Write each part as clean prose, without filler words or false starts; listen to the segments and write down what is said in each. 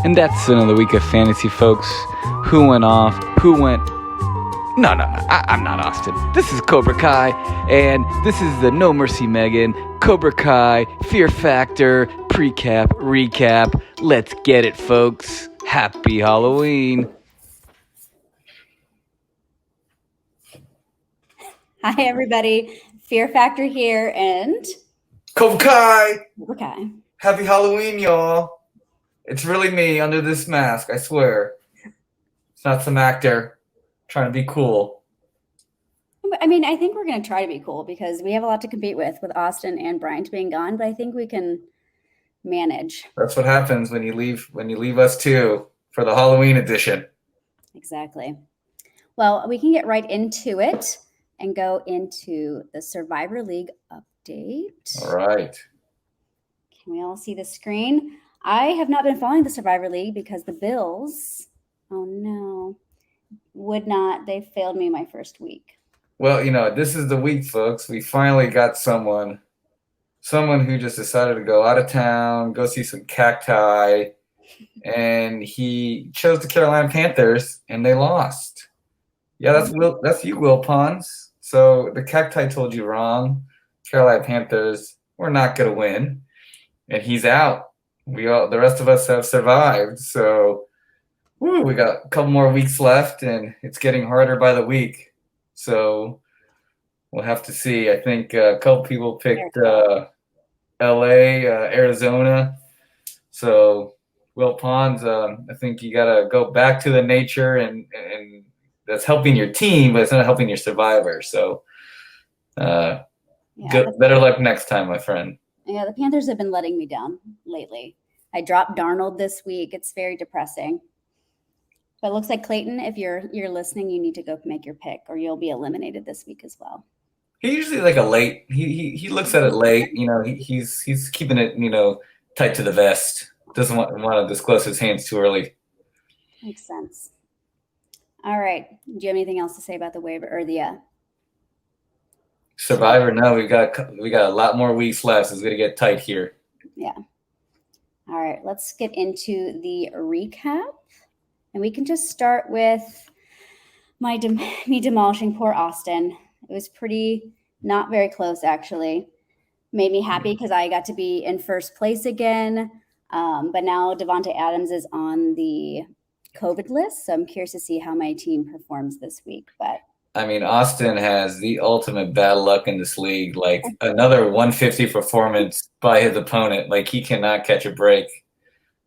And that's another week of fantasy, folks. Who went off? Who went... No. I'm not Austin. This is Cobra Kai, and this is the No Mercy Megan, Cobra Kai, Fear Factor, Precap, Recap. Let's get it, folks. Happy Halloween. Hi, everybody. Fear Factor here, and... Cobra Kai! Cobra Kai. Happy Halloween, y'all. It's really me under this mask, I swear. It's not some actor trying to be cool. I mean, I think we're going to try to be cool because we have a lot to compete with Austin and Bryant being gone, but I think we can manage. That's what happens when you leave us too for the Halloween edition. Exactly. Well, we can get right into it and go into the Survivor League update. All right. Can we all see the screen? I have not been following the Survivor League because the Bills, oh no, they failed me my first week. Well, this is the week, folks. We finally got someone who just decided to go out of town, go see some cacti, and he chose the Carolina Panthers, and they lost. Yeah, that's you, Will Pons. So the cacti told you wrong. Carolina Panthers, we're not going to win, and he's out. The rest of us have survived. So we got a couple more weeks left, and it's getting harder by the week. So we'll have to see. I think a couple people picked LA, Arizona. So Will Pons, I think you got to go back to the nature, and that's helping your team, but it's not helping your survivor. So better luck next time, my friend. Yeah, the Panthers have been letting me down lately. I dropped Darnold this week. It's very depressing. But it looks like, Clayton, if you're listening, you need to go make your pick, or you'll be eliminated this week as well. He usually like a late. He looks at it late. He's keeping it tight to the vest. Doesn't want to disclose his hands too early. Makes sense. All right. Do you have anything else to say about the waiver or the Survivor? No, we got a lot more weeks left. So it's gonna get tight here. Yeah. All right. Let's get into the recap, and we can just start with me demolishing poor Austin. It was not very close, actually. Made me happy because I got to be in first place again. But now Davante Adams is on the COVID list, so I'm curious to see how my team performs this week. But I mean, Austin has the ultimate bad luck in this league. Like another 150 performance by his opponent. Like he cannot catch a break.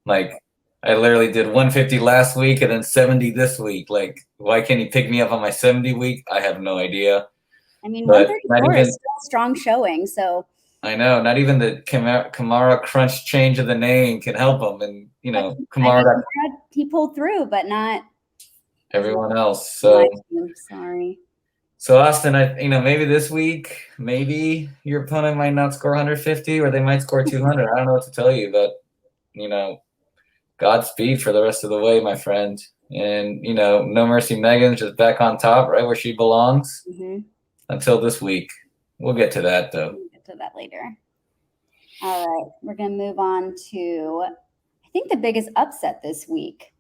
Like I literally did 150 last week and then 70 this week. Like why can't he pick me up on my 70 week? I have no idea. I mean, 134 is still a strong showing. So I know, not even the Kamara crunch change of the name can help him. And Kamara, he pulled through, but not everyone else. So sorry. So Austin, maybe this week, maybe your opponent might not score 150, or they might score 200. I don't know what to tell you, but Godspeed for the rest of the way, my friend. And No Mercy Megan's just back on top, right where she belongs. Mm-hmm. Until this week, we'll get to that though. We'll get to that later. All right, we're gonna move on to, I think, the biggest upset this week.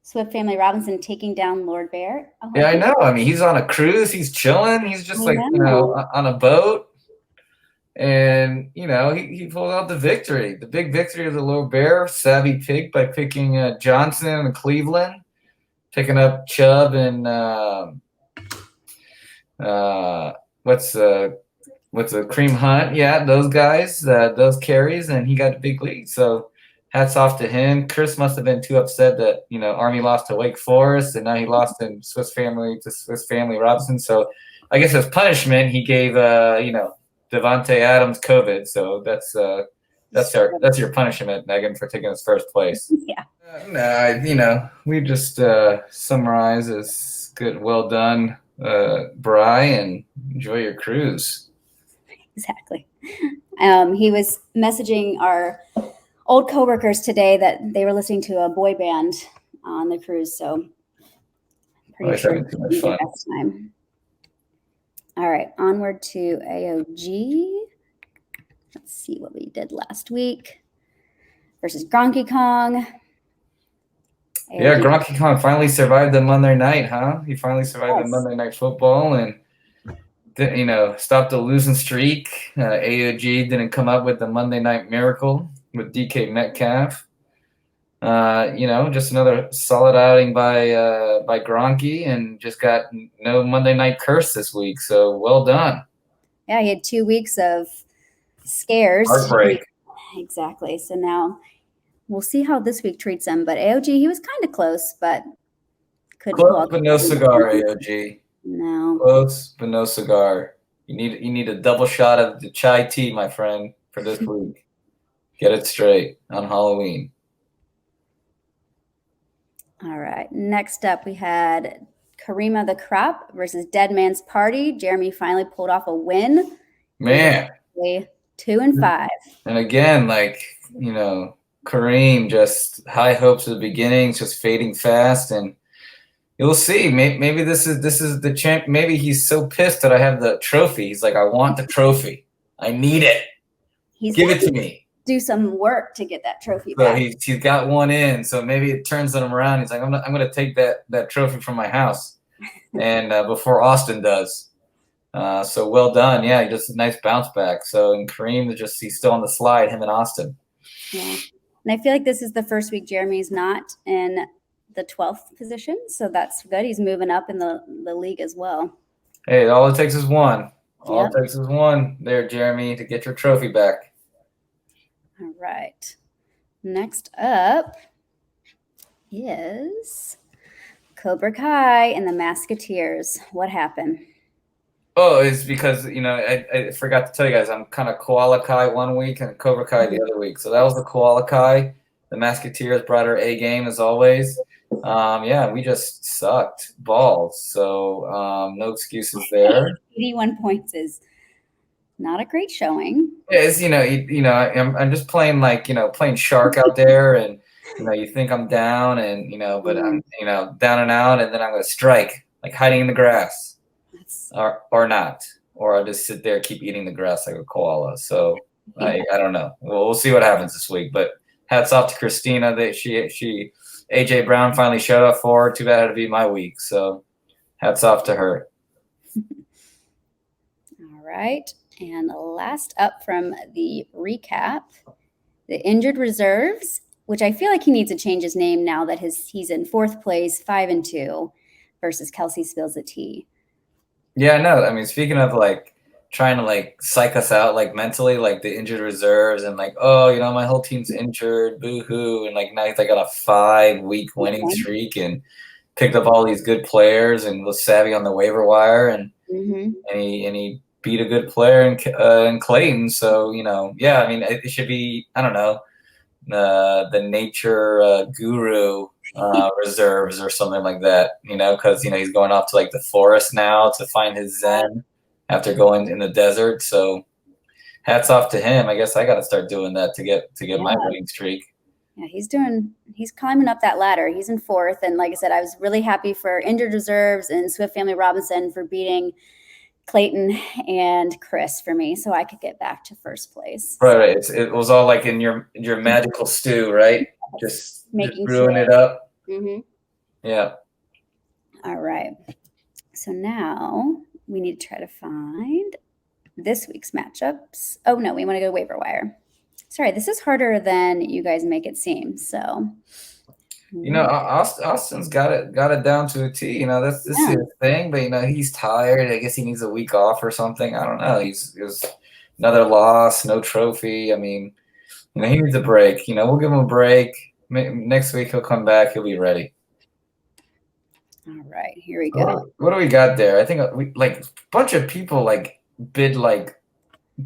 Swift Family Robinson taking down Lord Bear. Oh, yeah, I know. I mean, he's on a cruise. He's chilling. He's just on a boat. And, he pulled out the victory. The big victory of the Lord Bear. Savvy pick by picking Johnson and Cleveland. Picking up Chubb and what's a Cream Hunt. Yeah, those guys, those carries. And he got a big lead. So hats off to him. Chris must have been too upset that, Army lost to Wake Forest, and now he lost in Swiss Family Robinson. So I guess as punishment, he gave, Davante Adams COVID. So that's your punishment, Megan, for taking us first place. Yeah. We just summarize as good, well done, Bry, and enjoy your cruise. Exactly. He was messaging our old coworkers today that they were listening to a boy band on the cruise, so pretty sure it's the best time. All right, onward to AOG. Let's see what we did last week versus Gronky Kong. Yeah, AOG. Gronky Kong finally survived the Monday night, huh? He finally survived the Monday Night Football and, stopped the losing streak. AOG didn't come up with the Monday Night Miracle with DK Metcalf. Just another solid outing by Gronky, and just got no Monday Night curse this week. So well done. Yeah, he had 2 weeks of scares. Heartbreak. Exactly. So now we'll see how this week treats him. But AOG, he was kind of close, but couldn't pull Close out but no cigar, AOG. No. Close but no cigar. You need a double shot of the chai tea, my friend, for this week. Get it straight on Halloween. All right. Next up, we had Karima the Crop versus Dead Man's Party. Jeremy finally pulled off a win. Man. 2-5. And again, Kareem, just high hopes at the beginning, just fading fast, and you'll see. Maybe this is the champ. Maybe he's so pissed that I have the trophy. He's like, I want the trophy. I need it. Give it to me. Do some work to get that trophy So back. he's got one in. So maybe it turns him around. He's like, I'm gonna take that trophy from my house, and before Austin does. So well done. Yeah, just a nice bounce back. So and Kareem he's still on the slide. Him and Austin. Yeah, and I feel like this is the first week Jeremy's not in the 12th position, so that's good. He's moving up in the league as well. Hey, all it takes is one. All it takes is one there, Jeremy, to get your trophy back. All right. Next up is Cobra Kai and the Masketeers. What happened? Oh, it's because, I forgot to tell you guys, I'm kind of Koala Kai one week and Cobra Kai the other week. So that was the Koala Kai. The Masketeers brought our A game as always. We just sucked balls. So no excuses there. 81 points is not a great showing. Yeah, it's, I'm just playing playing shark out there, and you think I'm down, and but I'm down and out, and then I'm gonna strike, like hiding in the grass, or not, or I'll just sit there, keep eating the grass like a koala. So I don't know. We'll see what happens this week. But hats off to Christina that she AJ Brown finally showed up for her. Too bad it had to be my week. So hats off to her. All right. And last up from the recap, the injured reserves, which I feel like he needs to change his name now that he's in 4th place, 5-2, versus Kelsey Spills the Tea. Yeah, no. I mean, speaking of trying to psych us out mentally, the injured reserves, and my whole team's injured, boo-hoo, and now he's on a 5-week winning streak and picked up all these good players and was savvy on the waiver wire, and he beat a good player in Clayton. So it should be, I don't know, the nature guru reserves or something like that, because he's going off to the forest now to find his zen after going in the desert. So hats off to him. I guess I got to start doing that to get my winning streak. Yeah, he's climbing up that ladder. He's in 4th, and like I said, I was really happy for injured reserves and Swift Family Robinson for beating Clayton and Chris for me, so I could get back to 1st place. Right. It was all in your magical stew, right? Just brewing it up. Mm-hmm. Yeah. All right. So now we need to try to find this week's matchups. Oh no, we want to go waiver wire. Sorry, this is harder than you guys make it seem. So. Austin's got it down to a T. This is his thing, but he's tired. I guess he needs a week off or something. I don't know. He's another loss, no trophy. I mean, he needs a break. We'll give him a break. Next week he'll come back. He'll be ready. All right, here we go. What do we got there? I think a bunch of people bid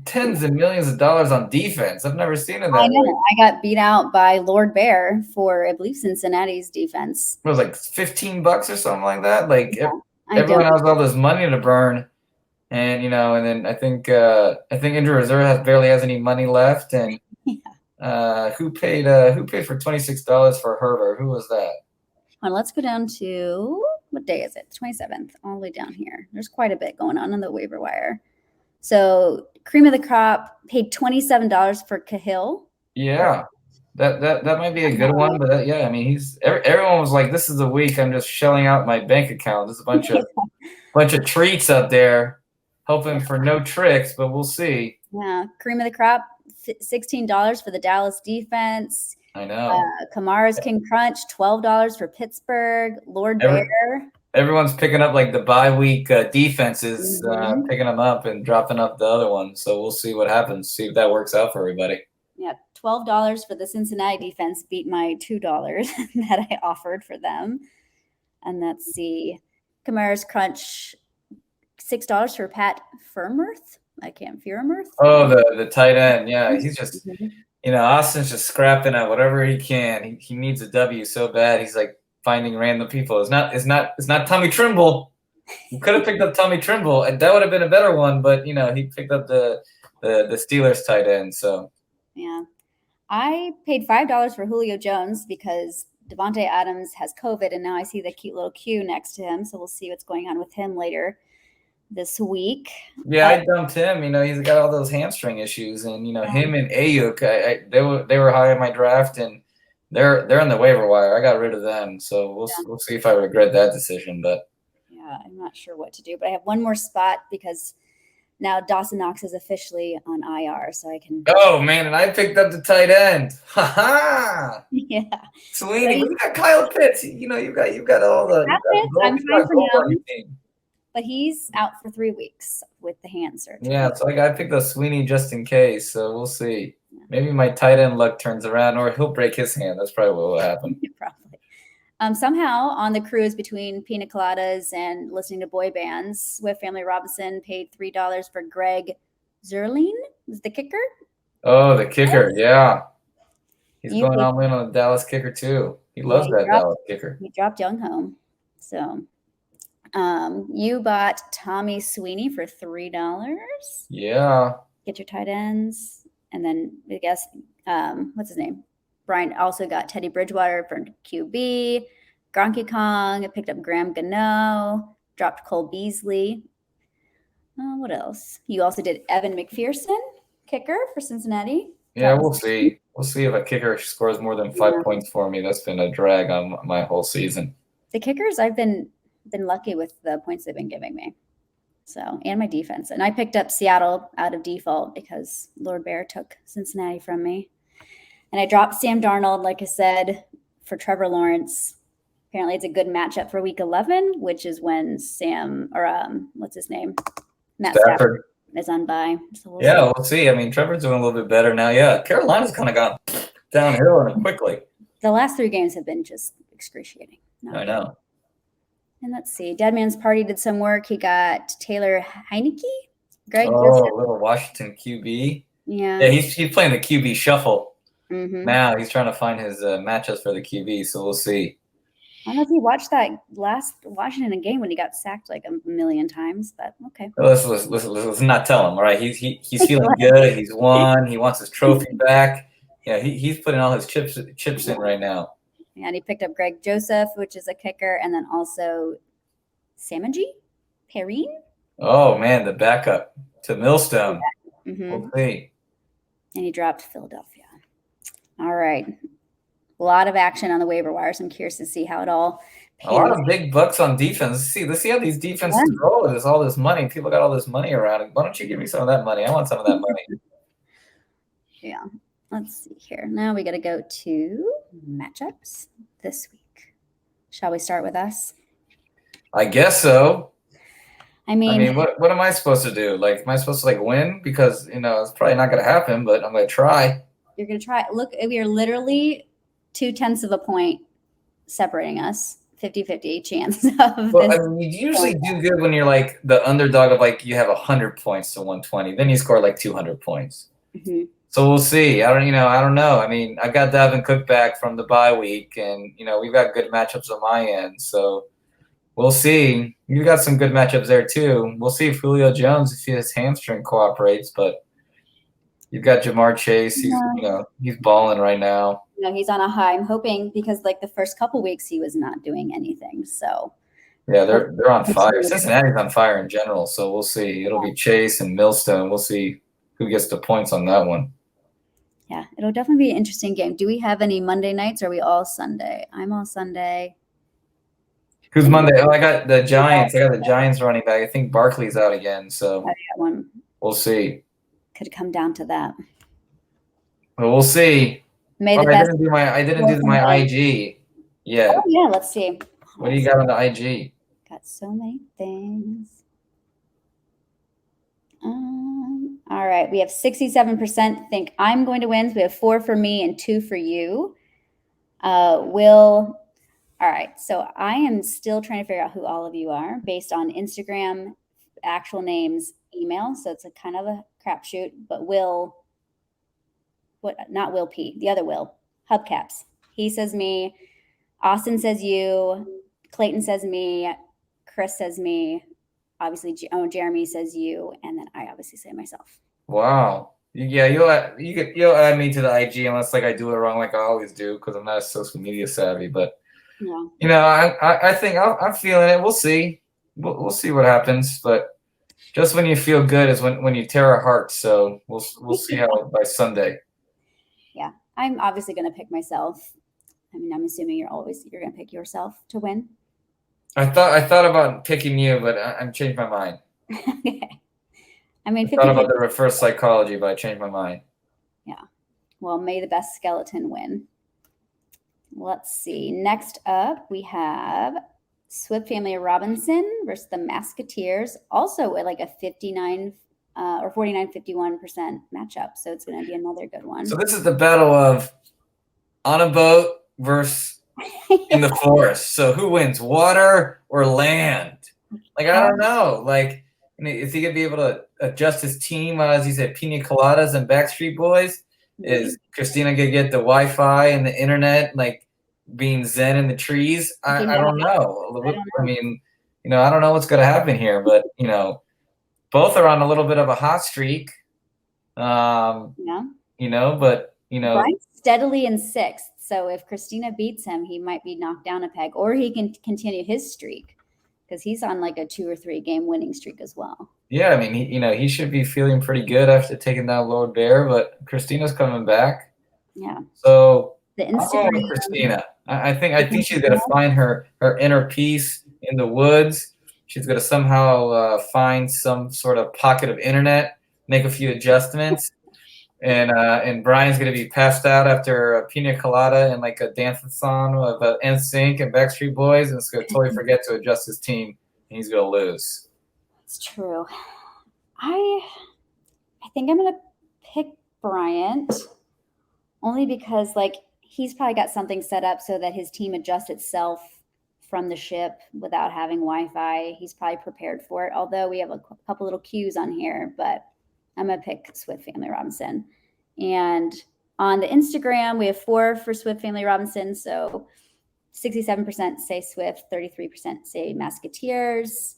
tens of millions of dollars on defense. I've never seen it that way. I got beat out by Lord Bear for, I believe, Cincinnati's defense. It was $15 or something like that. Everyone has all this money to burn, and and then I think injured reserve barely has any money left. And who paid for $26 for Herbert? Who was that? Well, let's go down to, what day is it? 27th, all the way down here. There's quite a bit going on the waiver wire. So Cream of the Crop paid $27 for Cahill. Yeah. That might be a good one, but yeah, I mean, everyone was like, "This is the week I'm just shelling out my bank account. There's a bunch of treats up there, hoping for no tricks, but we'll see." Yeah, cream of the crop, $16 for the Dallas defense. I know. Kamara's King Crunch, $12 for Pittsburgh. Lord Bear. Everyone's picking up like the bye week defenses, picking them up and dropping up the other ones. So we'll see what happens. See if that works out for everybody. Yeah, $12 for the Cincinnati defense beat my $2 that I offered for them. And let's see, Kamara's Crunch, $6 for Pat Firmworth. I can't Firmworth. Oh, the tight end. Yeah, he's just, Austin's just scrapping at whatever he can. He needs a W so bad. He's like finding random people. It's not Tommy Trimble. You could have picked up Tommy Trimble, and that would have been a better one. But he picked up the Steelers tight end. So yeah, I paid $5 for Julio Jones because Devontae Adams has COVID, and now I see the cute little Q next to him. So we'll see what's going on with him later this week. Yeah, I dumped him. He's got all those hamstring issues, and him and Ayuk, they were high in my draft, and they're on the waiver wire. I got rid of them, so we'll see if I regret that decision. But yeah, I'm not sure what to do. But I have one more spot because now Dawson Knox is officially on IR, so I can. Oh man, and I picked up the tight end. Ha ha! Yeah, Sweeney, you got Kyle Pitts. You've got all the. I'm fine for him. But he's out for 3 weeks with the hand surgery. Yeah, so I picked up Sweeney just in case. So we'll see. Maybe my tight end luck turns around, or he'll break his hand. That's probably what will happen. Probably. Somehow on the cruise between pina coladas and listening to boy bands, Swift Family Robinson paid $3 for Greg Zerline. Was the kicker? Oh, the kicker. Yeah. He's going all in on the Dallas kicker too. He loves that Dallas kicker. He dropped Young home. So you bought Tommy Sweeney for $3. Yeah. Get your tight ends. And then I guess, what's his name? Brian also got Teddy Bridgewater for QB. Gronky Kong. I picked up Graham Gano. Dropped Cole Beasley. What else? You also did Evan McPherson, kicker for Cincinnati. Yeah, we'll see. We'll see if a kicker scores more than 5 points for me. That's been a drag on my whole season. The kickers, I've been lucky with the points they've been giving me. So, and my defense. And I picked up Seattle out of default because Lord Bear took Cincinnati from me. And I dropped Sam Darnold, like I said, for Trevor Lawrence. Apparently it's a good matchup for week 11, which is when what's his name? Matt Stafford is on bye. So we'll see. I mean, Trevor's doing a little bit better now. Yeah, Carolina's kind of gone downhill quickly. The last 3 games have been just excruciating. I know. And let's see. Dead Man's Party did some work. He got Taylor Heineke. Little Washington QB. Yeah. Yeah, he's playing the QB shuffle. Mm-hmm. Now he's trying to find his matchups for the QB, so we'll see. I don't know if you watched that last Washington game when he got sacked like a million times, but okay. Let's not tell him, all right? He's feeling good. He's won. He wants his trophy back. Yeah, he's putting all his chips in right now. And he picked up Greg Joseph, which is a kicker, and then also Samaji Perrine. Oh, man, the backup to Millstone. Mm-hmm. We'll see. And he dropped Philadelphia. All right. A lot of action on the waiver wires. I'm curious to see how it all pans. A lot of big bucks on defense. Let's see how these defenses roll. There's all this money. People got all this money around. Why don't you give me some of that money? I want some of that money. Yeah. Let's see here. Now we got to go to matchups this week. Shall we start with us? I guess so. I mean, what am I supposed to do? Like, am I supposed to win? Because it's probably not going to happen, but I'm going to try. You're going to try. Look, we are literally 0.2 of a point separating us. 50-50 chance of this. You usually do good when you're like the underdog of you have 100 points to 120. Then you score 200 points. Mm-hmm. So we'll see. I don't know. I mean, I got Dalvin Cook back from the bye week, and we've got good matchups on my end. So we'll see. You got some good matchups there too. We'll see if Julio Jones, if his hamstring cooperates. But you've got Jamar Chase. He's balling right now. He's on a high. I'm hoping because the first couple weeks he was not doing anything. So yeah, they're on fire. Cincinnati's on fire in general. So we'll see. It'll be Chase and Millstone. We'll see who gets the points on that one. Yeah, it'll definitely be an interesting game. Do we have any Monday nights? Or are we all Sunday? I'm all Sunday. Who's Monday? Oh, I got the Giants. I got the Giants running back. I think Barkley's out again, so That one we'll see. could come down to that. Well, we'll see. May the I best. didn't do my IG yet. Oh yeah, let's see. What do you got on the IG? Got so many things. All right, we have 67% think I'm going to win. So we have 4 for me and 2 for you. All right, so I am still trying to figure out who all of you are based on Instagram, actual names, email. So it's a kind of a crapshoot. But not Will P, the other Will, Hubcaps. He says me. Austin says you. Clayton says me. Chris says me. Obviously, Jeremy says you, and then I obviously say myself. Wow. Yeah, you'll add me to the IG unless like I do it wrong like I always do because I'm not social media savvy. But yeah, I think I'm feeling it. We'll see. We'll see what happens. But just when you feel good is when you tear our hearts. So we'll see how by Sunday. Yeah, I'm obviously going to pick myself. I mean, I'm assuming you're going to pick yourself to win. I thought about picking you, but I'm changed my mind. Okay. I mean, I thought about the reverse psychology, but I changed my mind. Yeah. Well, may the best skeleton win. Let's see. Next up, we have Swift Family Robinson versus the Musketeers. Also at like a 59 or 49-51% matchup. So it's going to be another good one. So this is the battle of on a boat versus in the forest. So who wins, water or land? Like, I don't know. Like, is he going to be able to adjust his team, as he said, Pina Coladas and Backstreet Boys? Is Christina going to get the Wi-Fi and the internet, like being zen in the trees? I don't know. I mean, I don't know what's going to happen here, but, both are on a little bit of a hot streak. But, Brian's steadily in 6th. So if Christina beats him, he might be knocked down a peg, or he can continue his streak because he's on like a 2 or 3 game winning streak as well. Yeah, I mean, he should be feeling pretty good after taking down Lord Bear, but Christina's coming back. Yeah. So the I'm going with Christina. I think she's gonna find her inner peace in the woods. She's gonna somehow find some sort of pocket of internet, make a few adjustments. And Brian's gonna be passed out after a pina colada and like a dance-a-thon of NSYNC and Backstreet Boys, and it's gonna totally forget to adjust his team, and he's gonna lose. It's true. I think I'm gonna pick Bryant only because like he's probably got something set up so that his team adjusts itself from the ship without having Wi-Fi. He's probably prepared for it. Although we have a couple little cues on here, but I'm going to pick Swift Family Robinson. And on the Instagram, we have 4 for Swift Family Robinson. So 67% say Swift, 33% say Musketeers.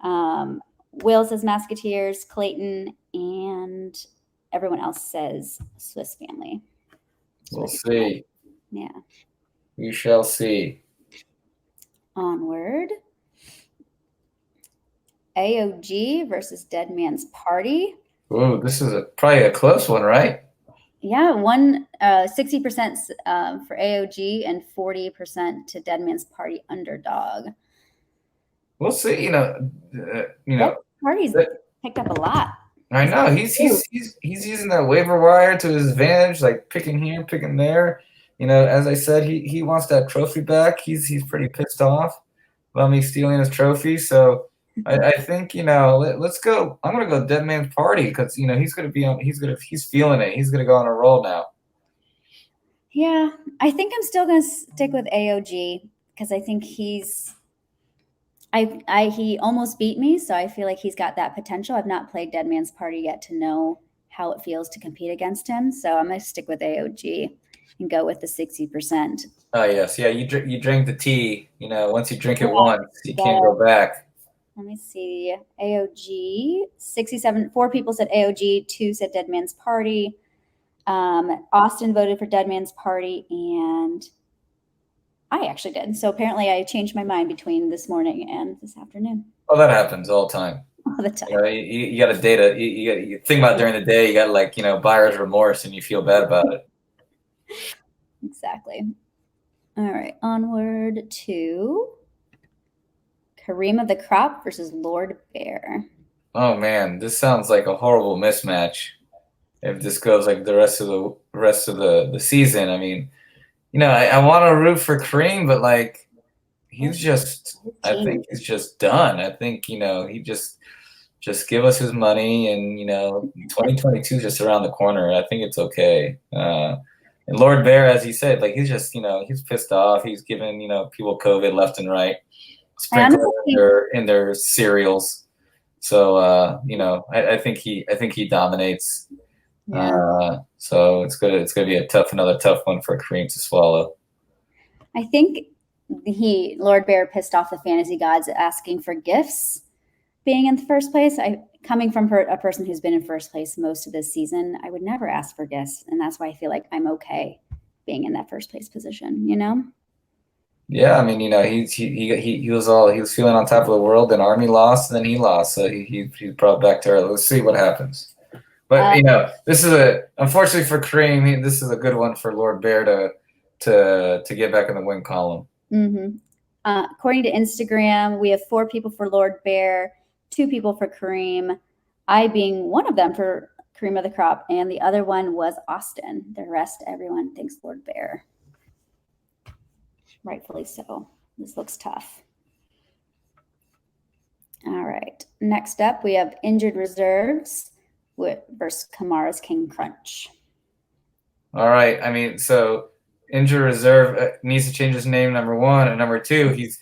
Will says Musketeers, Clayton, and everyone else says Swiss Family. We'll see. Yeah. We shall see. Onward. AOG versus Dead Man's Party. Ooh, this is probably a close one, right? Yeah, 60% for AOG and 40% to Dead Man's Party underdog. We'll see. Party's picked up a lot. I know he's using that waiver wire to his advantage, like picking here, picking there. As I said, he wants that trophy back. He's pretty pissed off about me stealing his trophy. So I think let's go. I'm gonna go Dead Man's Party because he's gonna be on. He's feeling it. He's gonna go on a roll now. Yeah, I think I'm still gonna stick with AOG because I think he almost beat me, so I feel like he's got that potential. I've not played Dead Man's Party yet to know how it feels to compete against him, so I'm gonna stick with AOG and go with the 60%. Oh yes, yeah. You drink the tea. Once you drink it once, you can't go back. Let me see. AOG 67. 4 people said AOG. 2 said Dead Man's Party. Austin voted for Dead Man's Party, and I actually did. So apparently I changed my mind between this morning and this afternoon. Well, that happens all the time. all the time. You know, you got to data. You think about it during the day. You got like buyer's remorse, and you feel bad about it. Exactly. All right, onward to Cream of the Crop versus Lord Bear. Oh man, this sounds like a horrible mismatch. If this goes like the rest of the season, I mean, I want to root for Kareem, but like I think he's just done. I think he just give us his money, and 2022 is just around the corner. I think it's okay. And Lord Bear, as he said, like he's just he's pissed off. He's giving people COVID left and right, sprinkling in their cereals. So I think he dominates. Yeah. So it's gonna be another tough one for Kareem to swallow. I think Lord Bear pissed off the fantasy gods asking for gifts being in the first place. Coming from a person who's been in first place most of this season, I would never ask for gifts, and that's why I feel like I'm okay being in that first place position. Yeah, I mean, he was feeling on top of the world, and Army lost, and then he lost, so he brought back to earth. Let's see what happens. But this is unfortunately for Kareem, this is a good one for Lord Bear to get back in the win column. Mm-hmm. According to Instagram, we have 4 people for Lord Bear, 2 people for Kareem, I being one of them for Cream of the Crop, and the other one was Austin. The rest, everyone thinks Lord Bear. Rightfully so. This looks tough. All right. Next up, we have Injured Reserves versus Kamara's King Crunch. All right. I mean, so Injured Reserve needs to change his name, number 1, and number 2, he's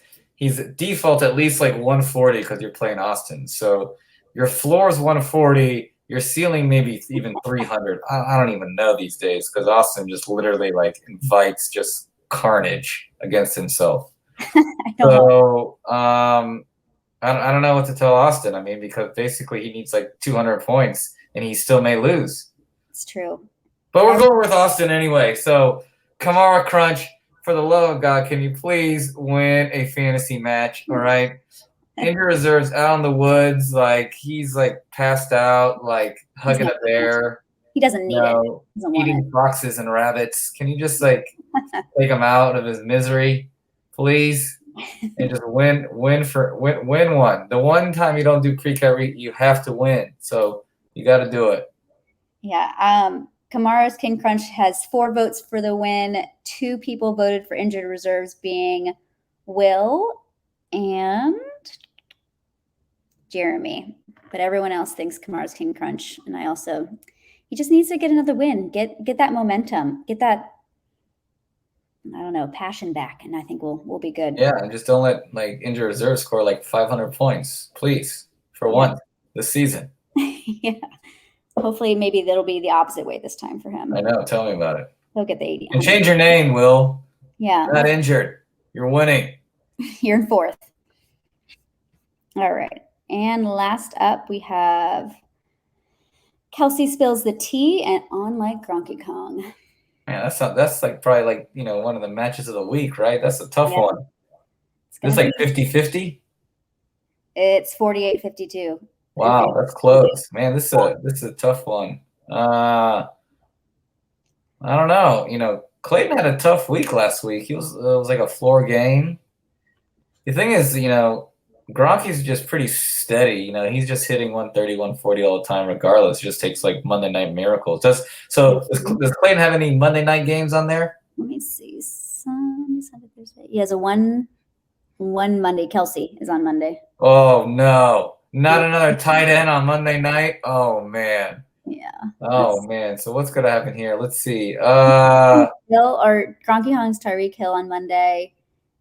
default at least like 140 because you're playing Austin. So your floor is 140, your ceiling maybe even 300. I don't even know these days because Austin just literally like invites just carnage against himself. I don't know what to tell Austin. I mean, because basically he needs like 200 points and he still may lose. It's true. But we're going with Austin anyway. So Kamara Crunch, for the love of God, can you please win a fantasy match? All right. Injured Reserve's out in the woods, like he's like passed out, like hugging a bear. He doesn't need it. Eating foxes and rabbits. Can you just like take him out of his misery, please? And just win one. The one time you don't do pre-carry, you have to win. So you got to do it. Yeah. Kamara's King Crunch has 4 votes for the win. 2 people voted for Injured Reserves, being Will and Jeremy. But everyone else thinks Kamara's King Crunch. And he just needs to get another win. Get that momentum. Get that, I don't know, passion back. And I think we'll be good. Yeah, and just don't let like Injured Reserve score like 500 points, please, for once this season. Yeah. Hopefully, maybe that'll be the opposite way this time for him. I know. Tell me about it. He'll get the 80. And change your name, Will. Yeah. You're not injured. You're winning. You're in 4th. All right. And last up, we have Kelsey Spills the Tea and On Like Gronky Kong. Man, that's like probably like, one of the matches of the week, right? That's a tough one. It's like 50-50? It's 48-52. Wow, that's close. Man, this is a tough one. I don't know. Clayton had a tough week last week. It was like a floor game. The thing is, Gronky's just pretty steady. He's just hitting 130, 140 all the time, regardless. It just takes like Monday Night Miracles. Does Clayton have any Monday night games on there? Let me see. Sunday, Thursday. He has a one Monday. Kelsey is on Monday. Oh no. Not another tight end on Monday night? Oh, man. Yeah. Oh, man. So what's going to happen here? Let's see. Hill or Gronky Kong's Tyreek Hill on Monday.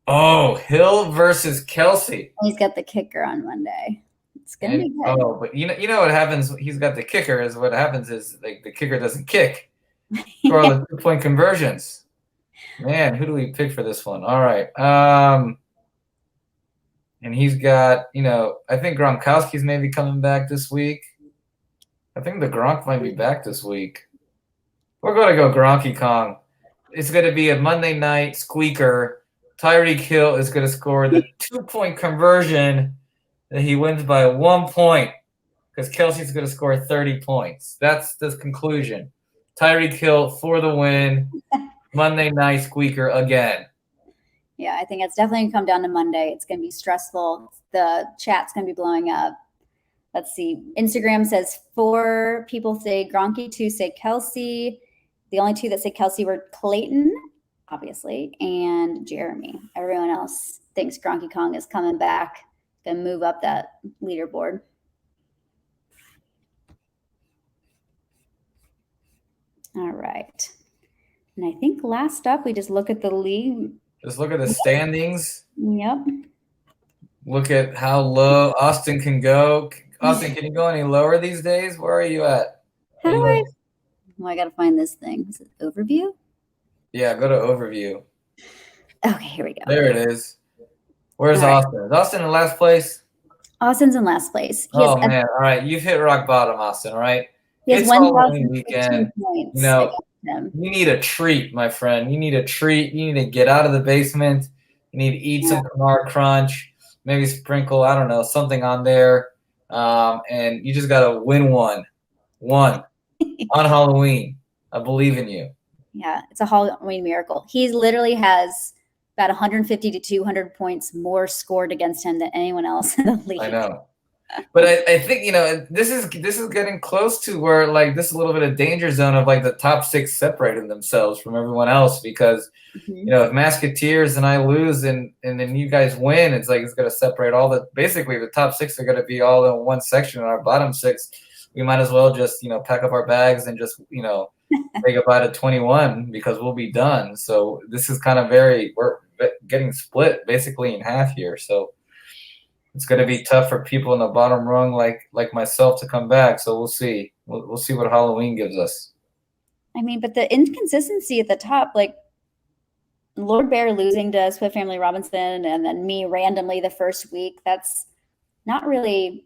Oh, Hill versus Kelsey. He's got the kicker on Monday. It's going to be good. Oh, but you know what happens? He's got the kicker. What happens is like the kicker doesn't kick for all the 2-point conversions. Man, who do we pick for this one? All right. And he's got, I think Gronkowski's maybe coming back this week. I think the Gronk might be back this week. We're going to go Gronky Kong. It's going to be a Monday night squeaker. Tyreek Hill is going to score the 2-point conversion that he wins by 1 point. because Kelsey's going to score 30 points. That's the conclusion. Tyreek Hill for the win. Monday night squeaker again. Yeah, I think it's definitely going to come down to Monday. It's going to be stressful. The chat's going to be blowing up. Let's see. Instagram says 4 people say Gronky, 2 say Kelsey. The only 2 that say Kelsey were Clayton, obviously, and Jeremy. Everyone else thinks Gronky Kong is coming back. Going to move up that leaderboard. All right. And I think last up, we just look at the league. Just look at the standings. Yep. Look at how low Austin can go. Austin, can you go any lower these days? Where are you at? How do I? Well, I got to find this thing. Is it overview? Yeah, go to overview. Okay, here we go. There it is. Where's Austin? Is Austin in last place? Austin's in last place. Oh, man. All right. You've hit rock bottom, Austin, all right? It's Halloween weekend. Points. You know, you need a treat, my friend. You need a treat. You need to get out of the basement. You need to eat some Kamar Crunch, maybe sprinkle, I don't know, something on there. And you just got to win one on Halloween. I believe in you. Yeah, it's a Halloween miracle. He literally has about 150 to 200 points more scored against him than anyone else in the league. I know. But I think, you know, this is getting close to where, like, this is a little bit of danger zone of, like, the top 6 separating themselves from everyone else because, you know, if Masketeers and I lose and then you guys win, it's like it's going to separate basically the top 6 are going to be all in one section and our bottom 6, we might as well just, you know, pack up our bags and just, you know, say goodbye to 21 because we'll be done. So this is kind of we're getting split basically in half here. So it's going to be tough for people in the bottom rung like myself to come back. So we'll see. We'll see what Halloween gives us. I mean, but the inconsistency at the top, like Lord Bear losing to Swift Family Robinson and then me randomly the first week, that's not really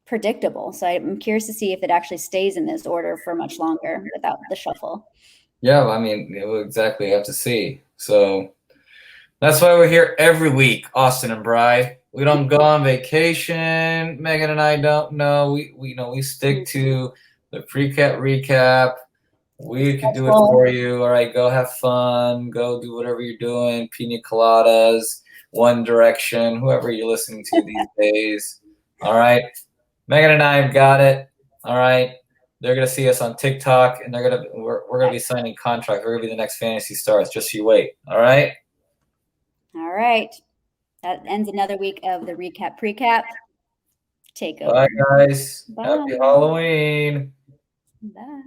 predictable. So I'm curious to see if it actually stays in this order for much longer without the shuffle. Yeah, I mean, we'll exactly have to see. So that's why we're here every week, Austin and Bri. We don't go on vacation. Megan and I don't know. We stick to the pre-cat recap. We can do it for you. All right, go have fun. Go do whatever you're doing. Pina coladas, One Direction, whoever you're listening to these days. All right. Megan and I have got it. All right. They're gonna see us on TikTok, and we're gonna be signing contracts. We're gonna be the next Fantasy Stars. Just you wait. All right. All right. That ends another week of the recap precap. Take over. Bye, guys. Bye. Happy Halloween. Bye.